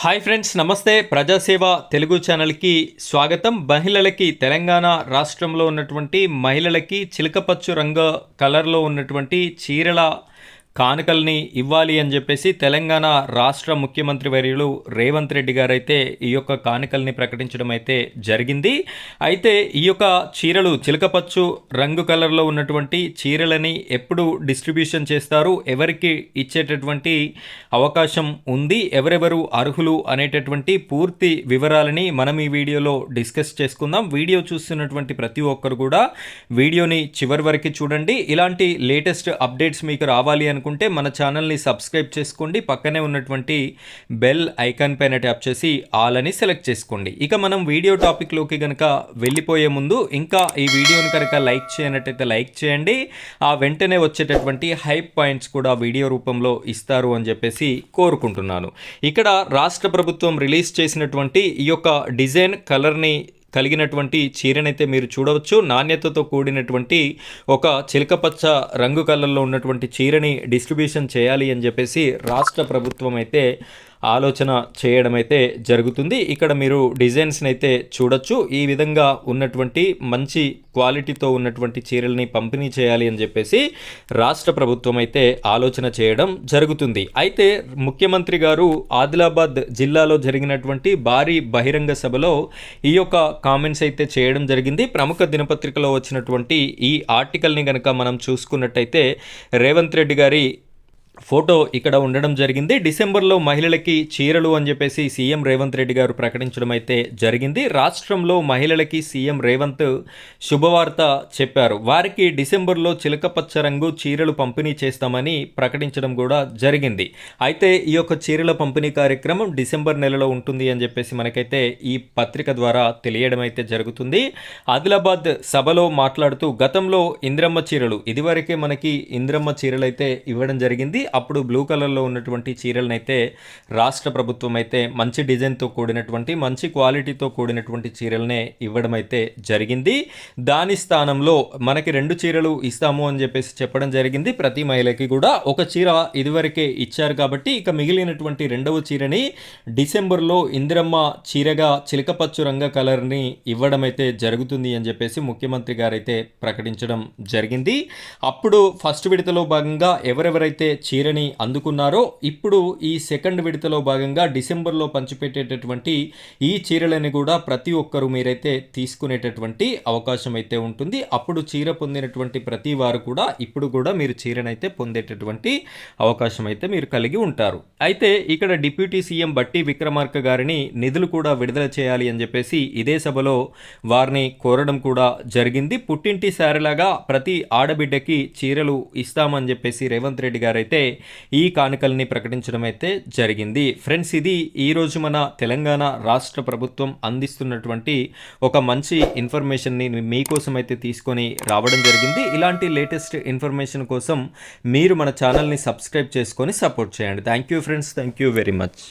Hi friends, నమస్తే. ప్రజాసేవ తెలుగు ఛానల్కి స్వాగతం. మహిళలకి తెలంగాణ రాష్ట్రంలో ఉన్నటువంటి మహిళలకి చిలకపచ్చు రంగు కలర్లో ఉన్నటువంటి చీరల కానుకల్ని ఇవ్వాలి అని చెప్పేసి తెలంగాణ రాష్ట్ర ముఖ్యమంత్రి వర్యులు రేవంత్ రెడ్డి గారు అయితే ఈ యొక్క కానుకల్ని ప్రకటించడం అయితే జరిగింది. అయితే ఈ యొక్క చీరలు చిలకపచ్చు రంగు కలర్లో ఉన్నటువంటి చీరలని ఎప్పుడు డిస్ట్రిబ్యూషన్ చేస్తారు, ఎవరికి ఇచ్చేటటువంటి అవకాశం ఉంది, ఎవరెవరు అర్హులు అనేటటువంటి పూర్తి వివరాలని మనం ఈ వీడియోలో డిస్కస్ చేసుకుందాం. వీడియో చూస్తున్నటువంటి ప్రతి ఒక్కరు కూడా వీడియోని చివరి వరకు చూడండి. ఇలాంటి లేటెస్ట్ అప్డేట్స్ మీకు రావాలి అనుకుంటే మన ఛానల్ని సబ్స్క్రైబ్ చేసుకోండి. పక్కనే ఉన్నటువంటి బెల్ ఐకాన్ పైన ట్యాప్ చేసి ఆల్ అని సెలెక్ట్ చేసుకోండి. ఇక మనం వీడియో టాపిక్లోకి కనుక వెళ్ళిపోయే ముందు ఇంకా ఈ వీడియోని కనుక లైక్ చేయనట్టయితే లైక్ చేయండి. ఆ వెంటనే వచ్చేటటువంటి హైప్ పాయింట్స్ కూడా వీడియో రూపంలో ఇస్తారు అని చెప్పేసి కోరుకుంటున్నాను. ఇక్కడ రాష్ట్ర ప్రభుత్వం రిలీజ్ చేసినటువంటి ఈ యొక్క డిజైన్ కలర్ని కలిగినటువంటి చీరనైతే మీరు చూడవచ్చు. నాణ్యతతో కూడినటువంటి ఒక చిలకపచ్చ రంగు కలర్లో ఉన్నటువంటి చీరని డిస్ట్రిబ్యూషన్ చేయాలి అని చెప్పేసి రాష్ట్ర ప్రభుత్వం అయితే ఆలోచన చేయడం అయితే జరుగుతుంది. ఇక్కడ మీరు డిజైన్స్ని అయితే చూడొచ్చు. ఈ విధంగా ఉన్నటువంటి మంచి క్వాలిటీతో ఉన్నటువంటి చీరల్ని పంపిణీ చేయాలి అని చెప్పేసి రాష్ట్ర ప్రభుత్వం అయితే ఆలోచన చేయడం జరుగుతుంది. అయితే ముఖ్యమంత్రి గారు ఆదిలాబాద్ జిల్లాలో జరిగినటువంటి భారీ బహిరంగ సభలో ఈ యొక్క కామెంట్స్ అయితే చేయడం జరిగింది. ప్రముఖ దినపత్రికలో వచ్చినటువంటి ఈ ఆర్టికల్ని కనుక మనం చూసుకున్నట్టయితే రేవంత్ రెడ్డి గారి ఫోటో ఇక్కడ ఉండడం జరిగింది. డిసెంబర్లో మహిళలకి చీరలు అని చెప్పేసి సీఎం రేవంత్ రెడ్డి గారు ప్రకటించడం అయితే జరిగింది. రాష్ట్రంలో మహిళలకి సీఎం రేవంత్ శుభవార్త చెప్పారు. వారికి డిసెంబర్లో చిలకపచ్చ రంగు చీరలు పంపిణీ చేస్తామని ప్రకటించడం కూడా జరిగింది. అయితే ఈ యొక్క చీరల పంపిణీ కార్యక్రమం డిసెంబర్ నెలలో ఉంటుంది అని చెప్పేసి మనకైతే ఈ పత్రిక ద్వారా తెలియడం అయితే జరుగుతుంది. ఆదిలాబాద్ సభలో మాట్లాడుతూ గతంలో ఇంద్రమ్మ చీరలు, ఇదివరకే మనకి ఇంద్రమ్మ చీరలు అయితే ఇవ్వడం జరిగింది. అప్పుడు బ్లూ కలర్లో ఉన్నటువంటి చీరలను అయితే రాష్ట్ర ప్రభుత్వం అయితే మంచి డిజైన్తో కూడినటువంటి మంచి క్వాలిటీతో కూడినటువంటి చీరలనే ఇవ్వడం అయితే జరిగింది. దాని స్థానంలో మనకి 2 చీరలు ఇస్తాము అని చెప్పేసి చెప్పడం జరిగింది. ప్రతి మహిళకి కూడా ఒక చీర ఇదివరకే ఇచ్చారు కాబట్టి ఇక మిగిలినటువంటి 2వ చీరని డిసెంబర్లో ఇందిరమ్మ చీరగా చిలకపచ్చు రంగ కలర్ని ఇవ్వడం అయితే జరుగుతుంది అని చెప్పేసి ముఖ్యమంత్రి గారు అయితే ప్రకటించడం జరిగింది. అప్పుడు ఫస్ట్ విడతలో భాగంగా ఎవరెవరైతే చీరని అందుకున్నారో ఇప్పుడు ఈ సెకండ్ విడతలో భాగంగా డిసెంబర్లో పంచిపెట్టేటటువంటి ఈ చీరలని కూడా ప్రతి ఒక్కరూ మీరైతే తీసుకునేటటువంటి అవకాశం అయితే ఉంటుంది. అప్పుడు చీర పొందినటువంటి ప్రతి వారు కూడా ఇప్పుడు కూడా మీరు చీరనైతే పొందేటటువంటి అవకాశం అయితే మీరు కలిగి ఉంటారు. అయితే ఇక్కడ డిప్యూటీ సీఎం బట్టి విక్రమార్క గారిని నిధులు కూడా విడుదల చేయాలి అని చెప్పేసి ఇదే సభలో వారిని కోరడం కూడా జరిగింది. పుట్టింటి సారిలాగా ప్రతి ఆడబిడ్డకి చీరలు ఇస్తామని చెప్పేసి రేవంత్ రెడ్డి గారు అయితే ఈ కానుకల్ని ప్రకటించడం అయితే జరిగింది. ఫ్రెండ్స్, ఇది ఈరోజు మన తెలంగాణ రాష్ట్ర ప్రభుత్వం అందిస్తున్నటువంటి ఒక మంచి ఇన్ఫర్మేషన్ని మీకోసం అయితే తీసుకొని రావడం జరిగింది. ఇలాంటి లేటెస్ట్ ఇన్ఫర్మేషన్ కోసం మీరు మన ఛానల్ని సబ్స్క్రైబ్ చేసుకొని సపోర్ట్ చేయండి. Thank you friends, thank you very much.